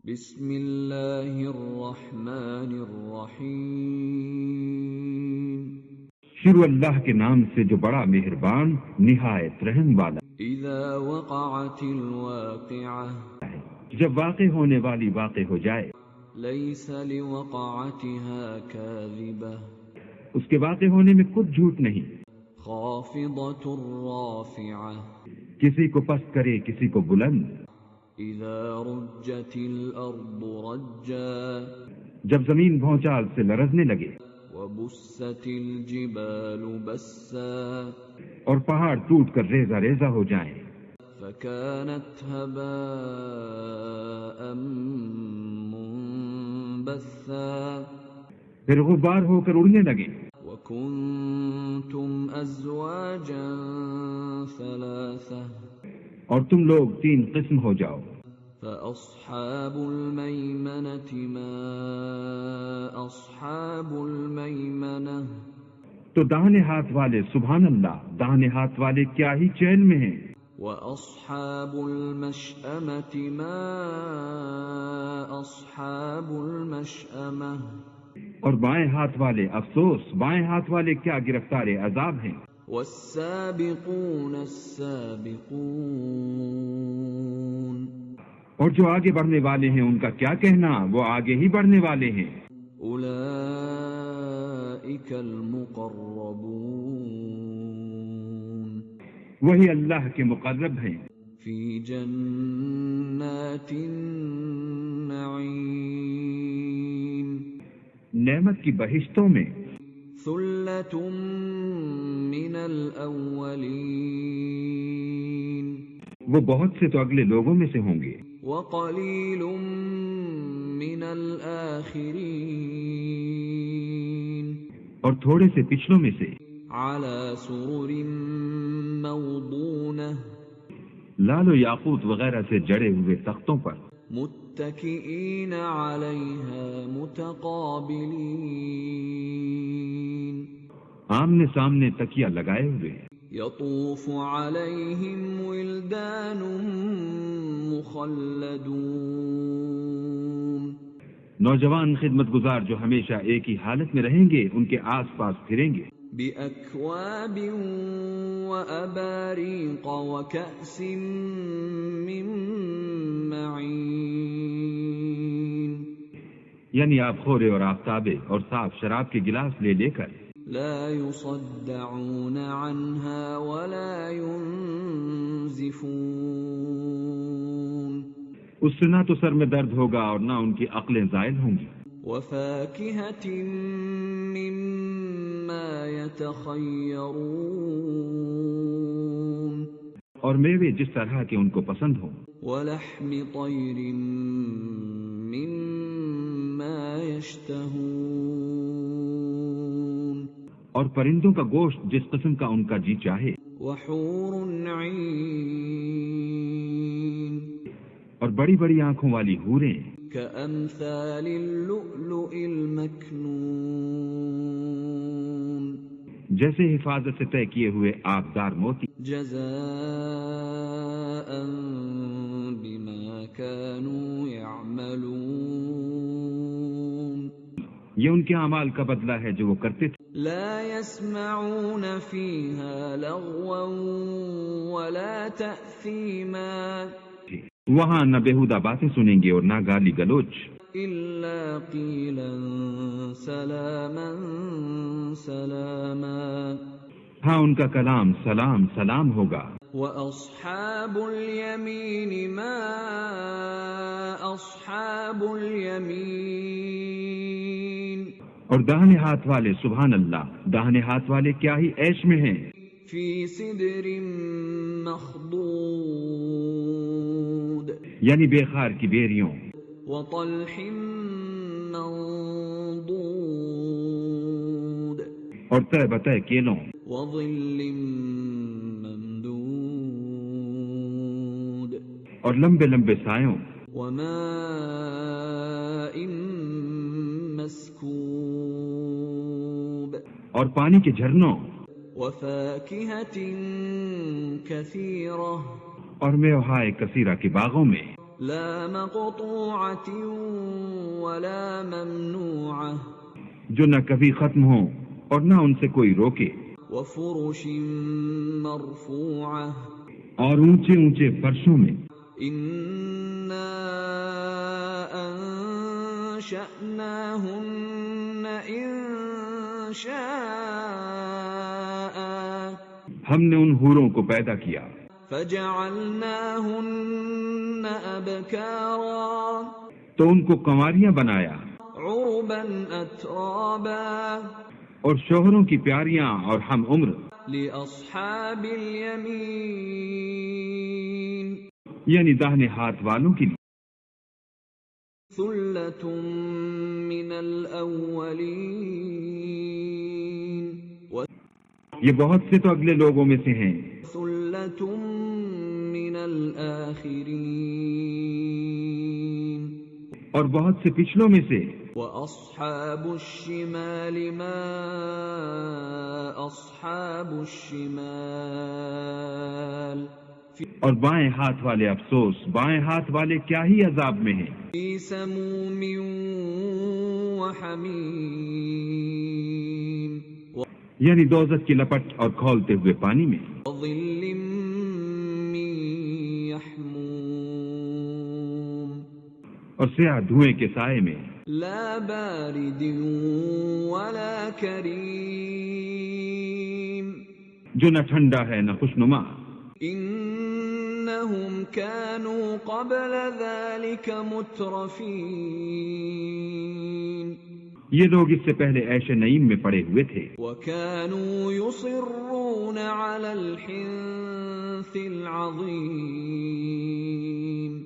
بسم اللہ الرحمن الرحیم شروع اللہ کے نام سے جو بڑا مہربان نہایت رحم والا اذا وقعت الواقعہ جب واقع ہونے والی واقع ہو جائے لیس لوقعتها کاذبہ اس کے واقع ہونے میں کچھ جھوٹ نہیں خافضۃ رافعہ کسی کو پست کرے کسی کو بلند اذا رجت الارض رجا جب زمین بھونچال سے لرزنے لگے وبست الجبال بسا اور پہاڑ ٹوٹ کر ریزہ ریزہ ہو جائیں فكانت هباء منبثا پھر غبار ہو کر اڑنے لگے وكنتم ازواجا ثلاثة اور تم لوگ تین قسم ہو جاؤ فأصحاب الميمنة ما أصحاب الميمنة تو داہنے ہاتھ والے سبحان اللہ داہنے ہاتھ والے کیا ہی چین میں ہیں وأصحاب المشأمة ما أصحاب المشأمة اور بائیں ہاتھ والے افسوس بائیں ہاتھ والے کیا گرفتار عذاب ہیں والسابقون السابقون اور جو آگے بڑھنے والے ہیں ان کا کیا کہنا وہ آگے ہی بڑھنے والے ہیں اولئک المقربون وہی اللہ کے مقرب ہیں فی جنات النعیم نعمت کی بہشتوں میں ثلۃ من الاولین وہ بہت سے تو اگلے لوگوں میں سے ہوں گے وقلیل من الآخرین اور تھوڑے سے پچھلوں میں سے علی سرر موضونہ لال و یاقوت وغیرہ سے جڑے ہوئے تختوں پر متکئین علیہا متقابلین آمنے سامنے تکیہ لگائے ہوئے یطوف علیہم ولدان مخلدون نوجوان خدمت گزار جو ہمیشہ ایک ہی حالت میں رہیں گے ان کے آس پاس پھریں گے بأکواب وأباریق وکأس من معین یعنی آپ خورے اور آفتابے اور صاف شراب کے گلاس لے لے کر لا يصدعون عنها ولا ينزفون اس سے نہ تو سر میں درد ہوگا اور نہ ان کی عقلیں زائل ہوں گی وفاكهة مما يتخيرون اور میوے جس طرح کے ان کو پسند ہوں ولحم طير مما يشتهون اور پرندوں کا گوشت جس قسم کا ان کا جی چاہے وحور عین اور بڑی بڑی آنکھوں والی حوریں كأمثال اللؤلؤ المكنون جیسے حفاظت سے طے کیے ہوئے آبدار موتی جزاء بما كانوا يعملون یہ ان کے اعمال کا بدلہ ہے جو وہ کرتے تھے لا يسمعون فيها لغوا ولا تأثيما وہاں نہ بےہودہ باتیں سنیں گے اور نہ گالی گلوچ إلا قيلا سلاما سلاما ہاں ان کا کلام سلام سلام ہوگا وأصحاب اليمين ما أصحاب اليمين اور داہنے ہاتھ والے سبحان اللہ داہنے ہاتھ والے کیا ہی عیش میں ہیں في سدر مخضود یعنی بے خار کی بیریوں وطلح منضود اور تہ بتہ کیلوں وظل ممدود اور لمبے لمبے سایوں وماء مسكوب اور پانی کے جھرنوں وفاكهة كثيرة اور میوہائے کثیرہ کے باغوں میں لا مقطوعة ولا ممنوعة جو نہ کبھی ختم ہو اور نہ ان سے کوئی روکے، وفرش مرفوعة اور اونچے اونچے فرشوں میں۔ إنا أنشأناهن إنشاء ہم نے ان حوروں کو پیدا کیا، فجعلناهن أبكارا تو ان کو کنواریاں بنایا، عربا أترابا اور شوہروں کی پیاریاں اور ہم عمر، لأصحاب اليمين یعنی داہنے ہاتھ والوں کے لیے۔ ثلة من الأولين یہ بہت سے تو اگلے لوگوں میں سے ہیں، وثلة من الآخرين اور بہت سے پچھلوں میں سے۔ وأصحاب الشمال ما أصحاب الشمال اور بائیں ہاتھ والے افسوس، بائیں ہاتھ والے کیا ہی عذاب میں ہیں، في سموم وحميم یعنی دوزخ کی لپٹ اور کھولتے ہوئے پانی میں، وظل من يحموم اور سیاہ دھوئیں کے سائے میں، لا بارد ولا كريم جو نہ ٹھنڈا ہے نہ خوشنما۔ إنهم كانوا قبل ذلك مترفين یہ لوگ اس سے پہلے عیش نعیم میں پڑے ہوئے تھے، وكانوا يصرون على الحنث العظيم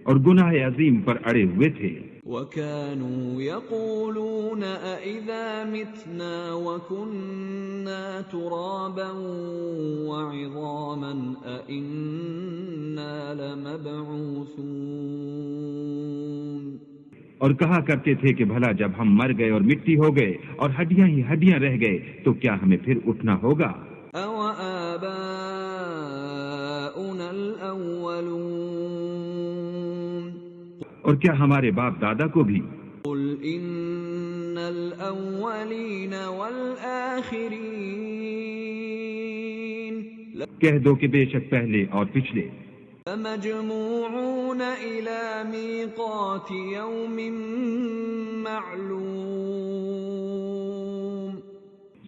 اور گناہ عظیم پر اڑے ہوئے تھے، وكانوا يقولون أإذا متنا وكنا ترابا وعظاما أإنا لمبعوثون اور کہا کرتے تھے کہ بھلا جب ہم مر گئے اور مٹی ہو گئے اور ہڈیاں ہی ہڈیاں رہ گئے تو کیا ہمیں پھر اٹھنا ہوگا؟ أَوَآبَاؤُنَا الْأَوَّلُونَ اور کیا ہمارے باپ دادا کو بھی؟ قُلْ إِنَّ الْأَوَّلِينَ وَالْآخِرِينَ کہہ دو کہ بے شک پہلے اور پچھلے لَمَجْمُوعُونَ إِلَى مِيقَاتِ يَوْمٍ مَّعْلُومٍ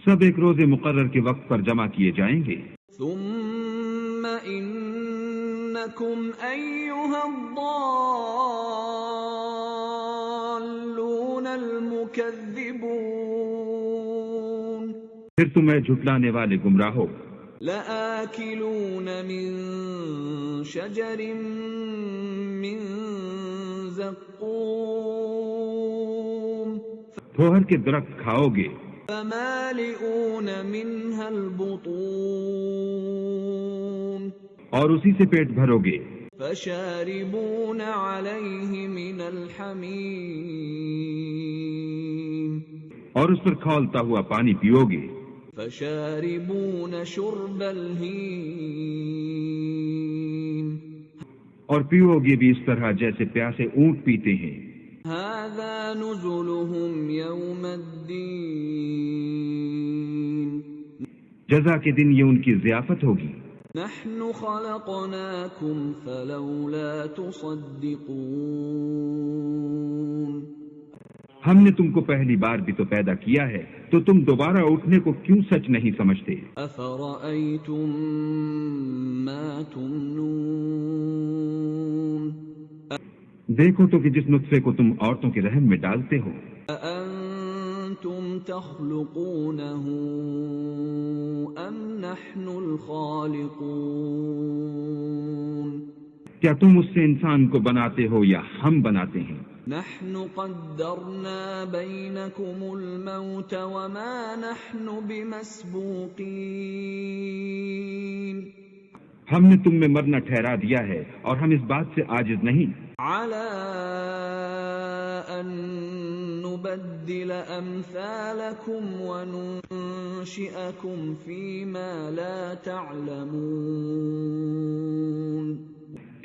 سب ایک روز مقرر کے وقت پر جمع کیے جائیں گے۔ ثُمَّ إِنَّكُمْ أَيُّهَا الضَّالُّونَ الْمُكَذِّبُونَ پھر تمہیں جھٹلانے والے گمراہو، لَآكِلُونَ مِن شَجَرٍ مِّن زَقُّومٍ پھوہر کے درخت کھاؤ گے، فَمَالِئُونَ مِنْهَا الْبُطُونَ اور اسی سے پیٹ بھرو گے، فَشَارِبُونَ عَلَيْهِ مِنَ الْحَمِيمِ اور اس پر کھولتا ہوا پانی پیو گے، فَشَارِبُونَ شُرْبَ الْهِيمِ اور پیو گے بھی اس طرح جیسے پیاسے اونٹ پیتے ہیں۔ هَذَا نُزُلُهُمْ يَوْمَ الدِّينِ جزا کے دن یہ ان کی ضیافت ہوگی۔ نَحْنُ خَلَقْنَاكُمْ فَلَوْلَا تُصَدِّقُونَ ہم نے تم کو پہلی بار بھی تو پیدا کیا ہے، تو تم دوبارہ اٹھنے کو کیوں سچ نہیں سمجھتے؟ أَفَرَأَيْتُم مَّا تُمْنُونَ دیکھو تو کہ جس نطفے کو تم عورتوں کے رحم میں ڈالتے ہو، أَأَنتُمْ تَخْلُقُونَهُ أَمْ نَحْنُ الْخَالِقُونَ کیا تم اس سے انسان کو بناتے ہو یا ہم بناتے ہیں؟ نَحْنُ قَدَّرْنَا بَيْنَكُمُ الْمَوْتَ وَمَا نَحْنُ بِمَسْبُوقِينَ ہم نے تم میں مرنا ٹھہرا دیا ہے اور ہم اس بات سے عاجز نہیں عَلَىٰ أَن نُّبَدِّلَ أَمْثَالَكُمْ وَنُنشِئَكُمْ فِي مَا لَا تَعْلَمُونَ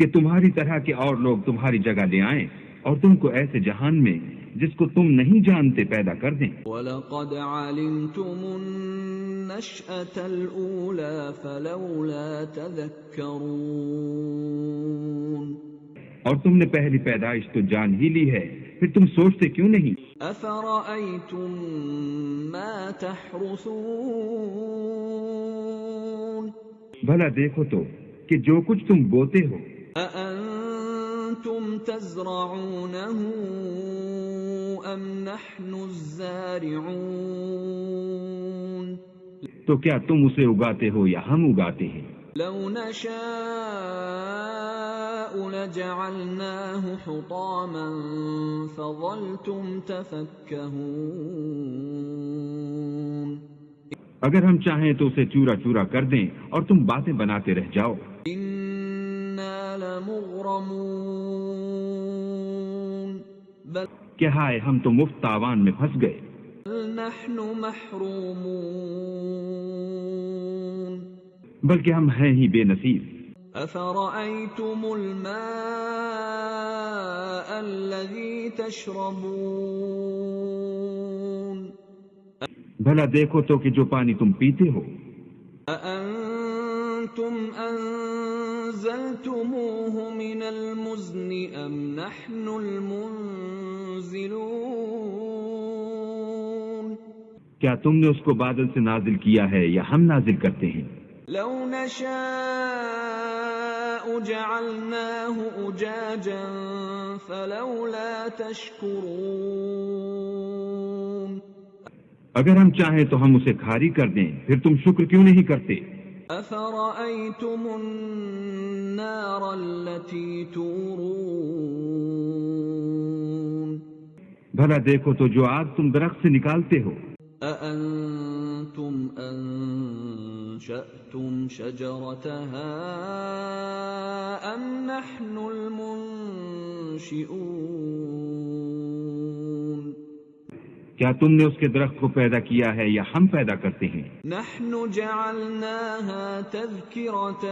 کہ تمہاری طرح کے اور لوگ تمہاری جگہ لے آئیں اور تم کو ایسے جہان میں جس کو تم نہیں جانتے پیدا کر دیں. وَلَقَدْ عَلِمْتُمُ النَّشْأَةَ الْأُولَى فَلَوْلَا تَذَكَّرُونَ. اور تم نے پہلی پیدائش تو جان ہی لی ہے، پھر تم سوچتے کیوں نہیں؟ أَفَرَأَيْتُم مَّا تَحْرُثُونَ. بھلا دیکھو تو کہ جو کچھ تم بوتے ہو، أَأَنتُمْ تَزْرَعُونَهُ أَمْ نَحْنُ الزَّارِعُونَ. تو کیا تم اسے اگاتے ہو یا ہم اگاتے ہیں؟ لَوْ نَشَاءُ لَجَعَلْنَاهُ حُطَامًا فَظَلْتُمْ تَفَكَّهُونَ. اگر ہم چاہیں تو اسے چورا چورا کر دیں اور تم باتیں بناتے رہ جاؤ. إِنَّا لَمُغْرَمُونَ. بَلْ کہ ہائے ہم تو مفت تاوان میں پھنس گئے. نَحْنُ مَحْرُومُونَ. بلکہ ہم ہیں ہی بے نصیب. أَفَرَأَيْتُمُ الْمَاءَ الَّذِي تَشْرَبُونَ. بھلا دیکھو تو کہ جو پانی تم پیتے ہو، أَأَنتُمْ أَنزَلْتُمُوهُ مِنَ الْمُزْنِ أَمْ نَحْنُ الْمُنزِلُونَ. کیا تم نے اس کو بادل سے نازل کیا ہے یا ہم نازل کرتے ہیں؟ لَوْ نَشَاءُ جَعَلْنَاهُ أُجَاجًا فَلَوْلَا تَشْكُرُونَ. اگر ہم چاہیں تو ہم اسے کھاری کر دیں، پھر تم شکر کیوں نہیں کرتے؟ أَفَرَأَيْتُمُ النَّارَ الَّتِي تُورُونَ. بھلا دیکھو تو جو آگ تم درخت سے نکالتے ہو، أَأَنتُمْ أَنشَأْتُمْ شَجَرَتَهَا أَمْ نَحْنُ الْمُنشِئُونَ. کیا تم نے اس کے درخت کو پیدا کیا ہے یا ہم پیدا کرتے ہیں؟ نَحْنُ جَعَلْنَاهَا تَذْكِرَةً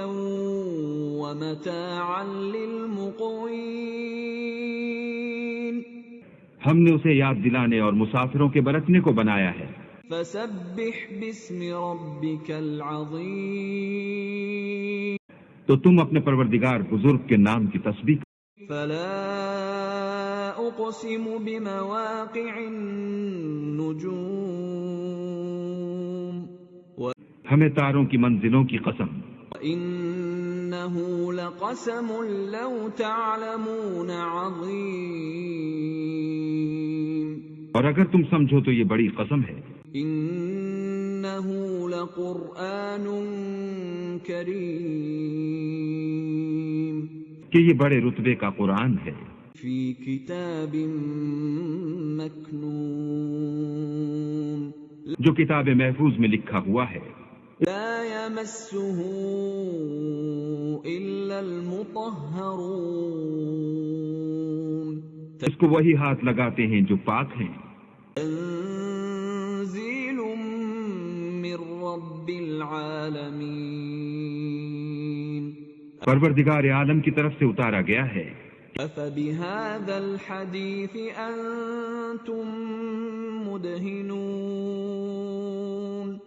وَمَتَاعًا لِّلْمُقْوِينَ. ہم نے اسے یاد دلانے اور مسافروں کے برتنے کو بنایا ہے. فَسَبِّحْ بِاسْمِ رَبِّكَ الْعَظِيمِ. تو تم اپنے پروردگار بزرگ کے نام کی تسبیح کرو. فَلَا أُقْسِمُ بِمَوَاقِعِ النُّجُومِ. ہمیں تاروں کی منزلوں کی قسم. وَإِنَّهُ لَقَسَمٌ لَّوْ تَعْلَمُونَ عَظِيمٌ. اور اگر تم سمجھو تو یہ بڑی قسم ہے. إِنَّهُ لَقُرْآنٌ كَرِيمٌ. کہ یہ بڑے رتبے کا قرآن ہے. فِي كِتَابٍ مَّكْنُونٍ. جو کتاب محفوظ میں لکھا ہوا ہے. لا يمسه إلا المطهرون. اس کو وہی ہاتھ لگاتے ہیں جو پاک ہیں. تنزيل من رب العالمين. پروردگار عالم کی طرف سے اتارا گیا ہے. أفبهذا الحديث أنتم مدهنون.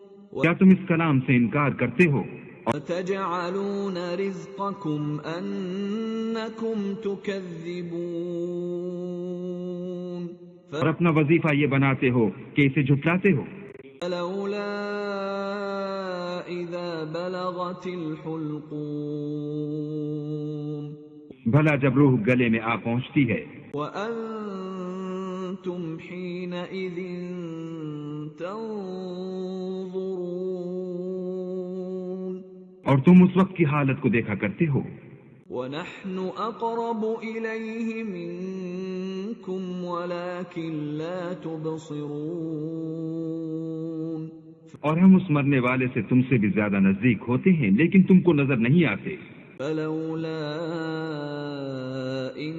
کیا تم اس کلام سے انکار کرتے ہو؟ وَتَجْعَلُونَ رِزْقَكُمْ أَنَّكُمْ تُكَذِّبُونَ. اور اپنا وظیفہ یہ بناتے ہو کہ اسے جھٹلاتے ہو. فَلَوْلَا إِذَا بَلَغَتِ الْحُلْقُومَ. بھلا جب روح گلے میں آ پہنچتی ہے. وَأَنتُمْ حِينَئِذٍ تَنظُرُونَ. اور تم اس وقت کی حالت کو دیکھا کرتے ہو. وَنَحْنُ أَقْرَبُ إِلَيْهِ مِنكُمْ وَلَكِنْ لَا تُبْصِرُونَ. اور ہم اس مرنے والے سے تم سے بھی زیادہ نزدیک ہوتے ہیں لیکن تم کو نظر نہیں آتے. فَلَوْلَا إِن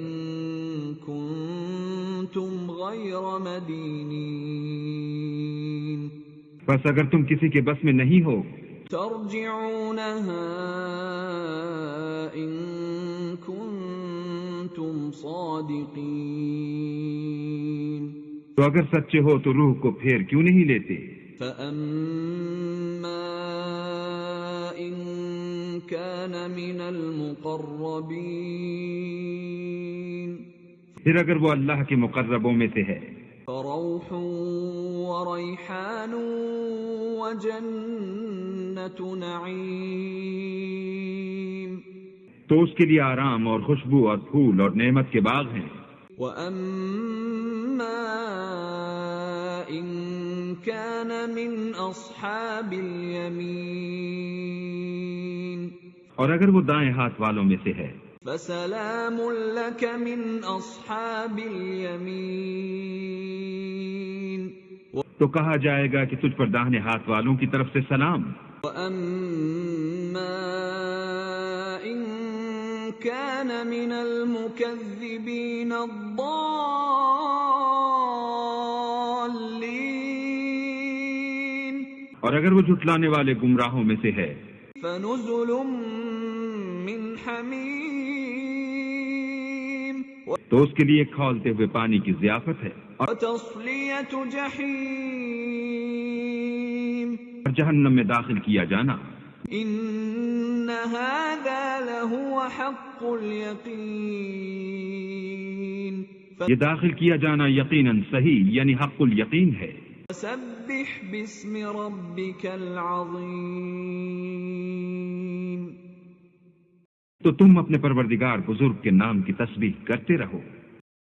كُنتُمْ غَيْرَ مَدِينِينَ. بس اگر تم کسی کے بس میں نہیں ہو تَرْجِعُونَهَا إِن كُنتُمْ صادقين تو اگر سچے ہو تو روح کو پھیر کیوں نہیں لیتے؟ فأما إن كان من المقربين پھر اگر وہ اللہ کے مقربوں میں سے ہے فروح وريحان وجنة نعيم تو اس کے لیے آرام اور خوشبو اور پھول اور نعمت کے باغ ہیں. وَأَمَّا إِن كَانَ مِنْ أَصْحَابِ الْيَمِينِ اور اگر وہ دائیں ہاتھ والوں میں سے ہے فَسَلَامٌ لَكَ مِنْ أَصْحَابِ الْيَمِينِ تو کہا جائے گا کہ تجھ پر داہنے ہاتھ والوں کی طرف سے سلام. وَأَمَّا إِن كَانَ مِنَ الْمُكَذِّبِينَ الضَّالِّينَ اور اگر وہ جھٹلانے والے گمراہوں میں سے ہے فَنُزُلٌ مِّنْ حَمِيمٍ تو اس کے لیے کھولتے ہوئے پانی کی ضیافت ہے وَتَصْلِيَةُ جَحِيمٍ اور جہنم میں داخل کیا جانا. إِنَّ هَذَا لَهُوَ حَقُّ الْيَقِينِ یہ داخل کیا جانا یقیناً صحیح یعنی حق الیقین ہے. فَسَبِّحْ بِاسْمِ رَبِّكَ الْعَظِيمِ تو تم اپنے پروردگار بزرگ کے نام کی تسبیح کرتے رہو.